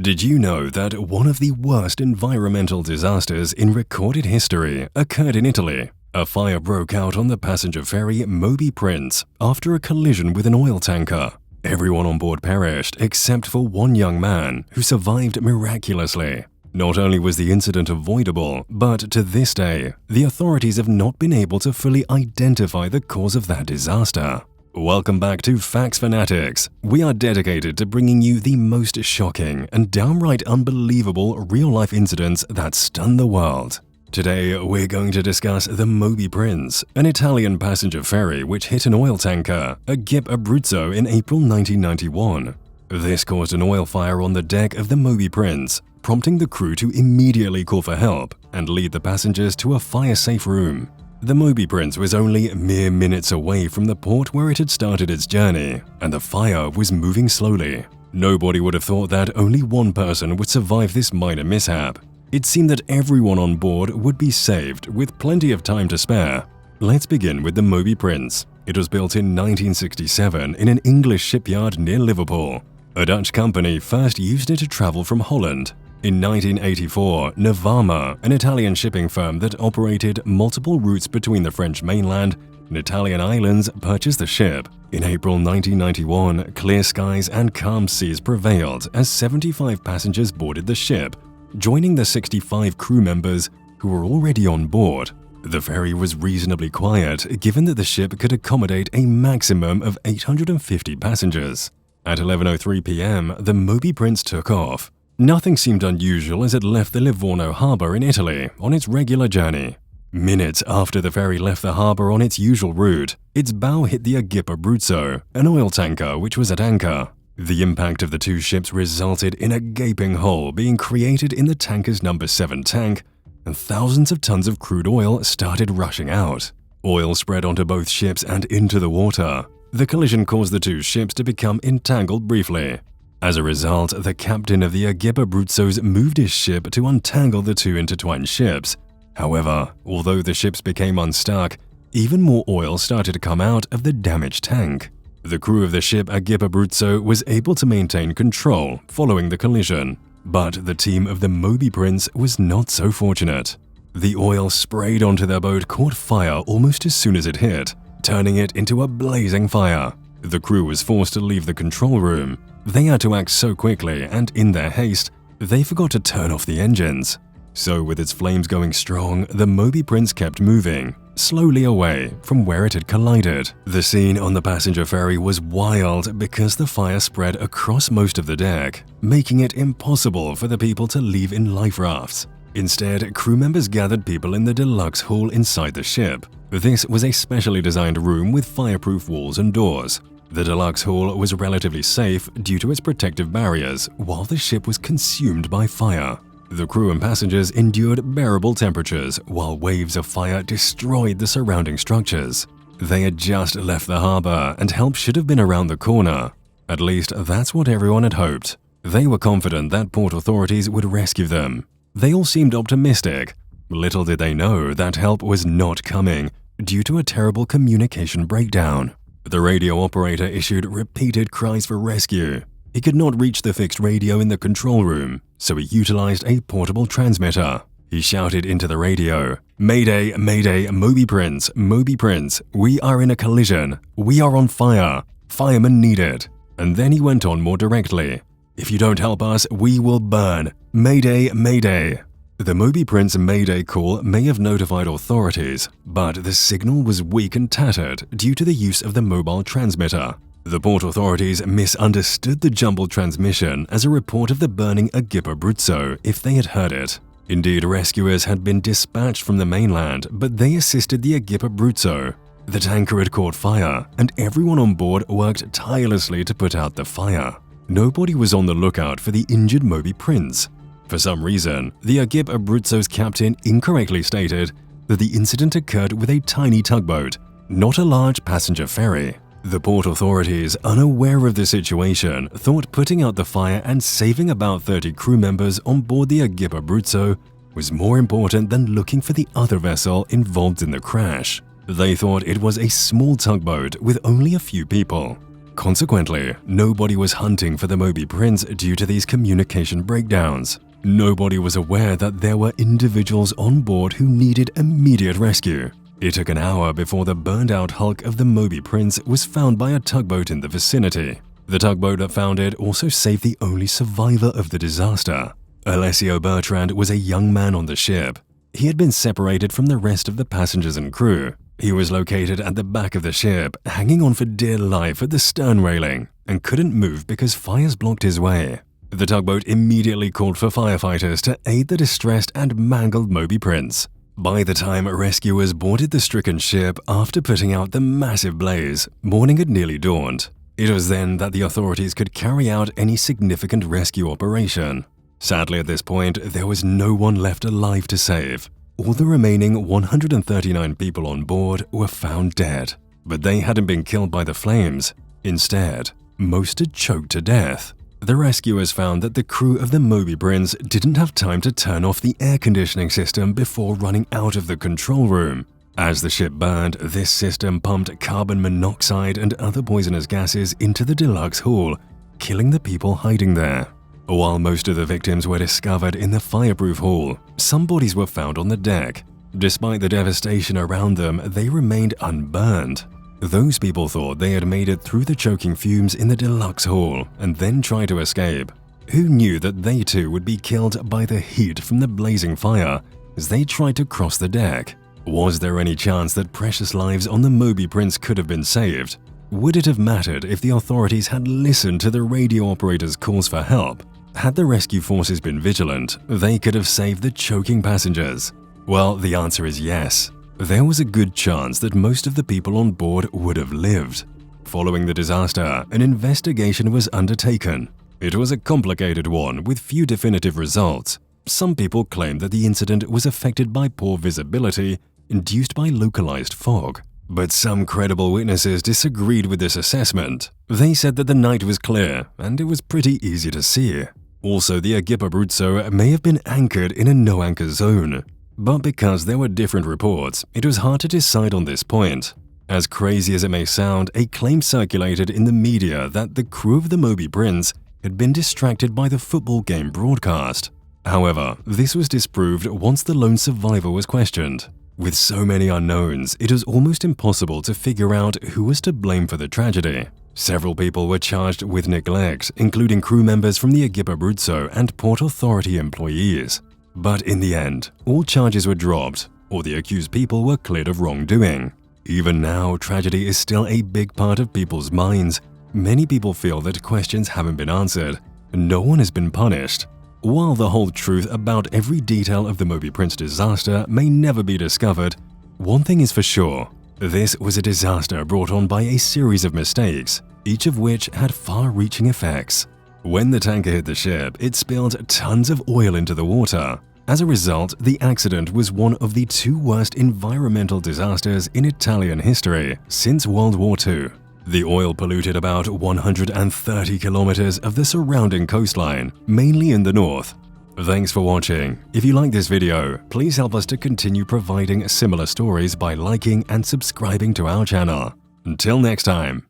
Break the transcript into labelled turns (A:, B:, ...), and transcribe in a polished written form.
A: Did you know that one of the worst environmental disasters in recorded history occurred in Italy? A fire broke out on the passenger ferry Moby Prince after a collision with an oil tanker. Everyone on board perished except for one young man who survived miraculously. Not only was the incident avoidable, but to this day, the authorities have not been able to fully identify the cause of that disaster. Welcome back to Facts Fanatics. We are dedicated to bringing you the most shocking and downright unbelievable real-life incidents that stun the world. Today, we're going to discuss the Moby Prince, an Italian passenger ferry which hit an oil tanker, a Abruzzo, in April 1991. This caused an oil fire on the deck of the Moby Prince, prompting the crew to immediately call for help and lead the passengers to a fire-safe room. The Moby Prince was only mere minutes away from the port where it had started its journey, and the fire was moving slowly. Nobody would have thought that only one person would survive this minor mishap. It seemed that everyone on board would be saved with plenty of time to spare. Let's begin with the Moby Prince. It was built in 1967 in an English shipyard near Liverpool. A Dutch company first used it to travel from Holland. In 1984, Navama, an Italian shipping firm that operated multiple routes between the French mainland and Italian islands, purchased the ship. In April 1991, clear skies and calm seas prevailed as 75 passengers boarded the ship, joining the 65 crew members who were already on board. The ferry was reasonably quiet, given that the ship could accommodate a maximum of 850 passengers. At 11:03 p.m., the Moby Prince took off. Nothing seemed unusual as it left the Livorno harbor in Italy on its regular journey. Minutes after the ferry left the harbor on its usual route, its bow hit the Abruzzo, an oil tanker which was at anchor. The impact of the two ships resulted in a gaping hole being created in the tanker's number 7 tank, and thousands of tons of crude oil started rushing out. Oil spread onto both ships and into the water. The collision caused the two ships to become entangled briefly. As a result, the captain of the Abruzzo moved his ship to untangle the two intertwined ships. However, although the ships became unstuck, even more oil started to come out of the damaged tank. The crew of the ship Abruzzo was able to maintain control following the collision, but the team of the Moby Prince was not so fortunate. The oil sprayed onto their boat caught fire almost as soon as it hit, turning it into a blazing fire. The crew was forced to leave the control room. They had to act so quickly, and in their haste, they forgot to turn off the engines. So with its flames going strong, the Moby Prince kept moving, slowly away from where it had collided. The scene on the passenger ferry was wild because the fire spread across most of the deck, making it impossible for the people to leave in life rafts. Instead, crew members gathered people in the deluxe hall inside the ship. This was a specially designed room with fireproof walls and doors. The deluxe hall was relatively safe due to its protective barriers while the ship was consumed by fire. The crew and passengers endured bearable temperatures while waves of fire destroyed the surrounding structures. They had just left the harbor and help should have been around the corner. At least that's what everyone had hoped. They were confident that port authorities would rescue them. They all seemed optimistic. Little did they know that help was not coming due to a terrible communication breakdown. The radio operator issued repeated cries for rescue. He could not reach the fixed radio in the control room, so he utilized a portable transmitter. He shouted into the radio, "Mayday, Mayday, Moby Prince, Moby Prince, we are in a collision. We are on fire. Firemen needed." And then he went on more directly, "If you don't help us, we will burn. Mayday, Mayday." The Moby Prince Mayday call may have notified authorities, but the signal was weak and tattered due to the use of the mobile transmitter. The port authorities misunderstood the jumbled transmission as a report of the burning Abruzzo if they had heard it. Indeed, rescuers had been dispatched from the mainland, but they assisted the Abruzzo. The tanker had caught fire, and everyone on board worked tirelessly to put out the fire. Nobody was on the lookout for the injured Moby Prince. For some reason, the Abruzzo's captain incorrectly stated that the incident occurred with a tiny tugboat, not a large passenger ferry. The port authorities, unaware of the situation, thought putting out the fire and saving about 30 crew members on board the Abruzzo was more important than looking for the other vessel involved in the crash. They thought it was a small tugboat with only a few people. Consequently, nobody was hunting for the Moby Prince due to these communication breakdowns. Nobody was aware that there were individuals on board who needed immediate rescue. It took an hour before the burned-out hulk of the Moby Prince was found by a tugboat in the vicinity. The tugboat that found it also saved the only survivor of the disaster. Alessio Bertrand was a young man on the ship. He had been separated from the rest of the passengers and crew. He was located at the back of the ship, hanging on for dear life at the stern railing, and couldn't move because fires blocked his way. The tugboat immediately called for firefighters to aid the distressed and mangled Moby Prince. By the time rescuers boarded the stricken ship after putting out the massive blaze, morning had nearly dawned. It was then that the authorities could carry out any significant rescue operation. Sadly, at this point, there was no one left alive to save. All the remaining 139 people on board were found dead, but they hadn't been killed by the flames. Instead, most had choked to death. The rescuers found that the crew of the Moby Prince didn't have time to turn off the air conditioning system before running out of the control room. As the ship burned, this system pumped carbon monoxide and other poisonous gases into the deluxe hull, killing the people hiding there. While most of the victims were discovered in the fireproof hull, some bodies were found on the deck. Despite the devastation around them, they remained unburned. Those people thought they had made it through the choking fumes in the deluxe hull and then tried to escape. Who knew that they too would be killed by the heat from the blazing fire as they tried to cross the deck? Was there any chance that precious lives on the Moby Prince could have been saved? Would it have mattered if the authorities had listened to the radio operator's calls for help? Had the rescue forces been vigilant, they could have saved the choking passengers. Well, the answer is yes. There was a good chance that most of the people on board would have lived. Following the disaster, an investigation was undertaken. It was a complicated one with few definitive results. Some people claimed that the incident was affected by poor visibility induced by localized fog. But some credible witnesses disagreed with this assessment. They said that the night was clear and it was pretty easy to see. Also, the Abruzzo may have been anchored in a no-anchor zone. But because there were different reports, it was hard to decide on this point. As crazy as it may sound, a claim circulated in the media that the crew of the Moby Prince had been distracted by the football game broadcast. However, this was disproved once the lone survivor was questioned. With so many unknowns, it was almost impossible to figure out who was to blame for the tragedy. Several people were charged with neglect, including crew members from the Abruzzo and Port Authority employees. But in the end, all charges were dropped, or the accused people were cleared of wrongdoing. Even now, tragedy is still a big part of people's minds. Many people feel that questions haven't been answered, and no one has been punished. While the whole truth about every detail of the Moby Prince disaster may never be discovered, one thing is for sure. This was a disaster brought on by a series of mistakes, each of which had far-reaching effects. When the tanker hit the ship, it spilled tons of oil into the water. As a result, the accident was one of the two worst environmental disasters in Italian history since World War II. The oil polluted about 130 kilometers of the surrounding coastline, mainly in the north. Thanks for watching. If you like this video, please help us to continue providing similar stories by liking and subscribing to our channel. Until next time.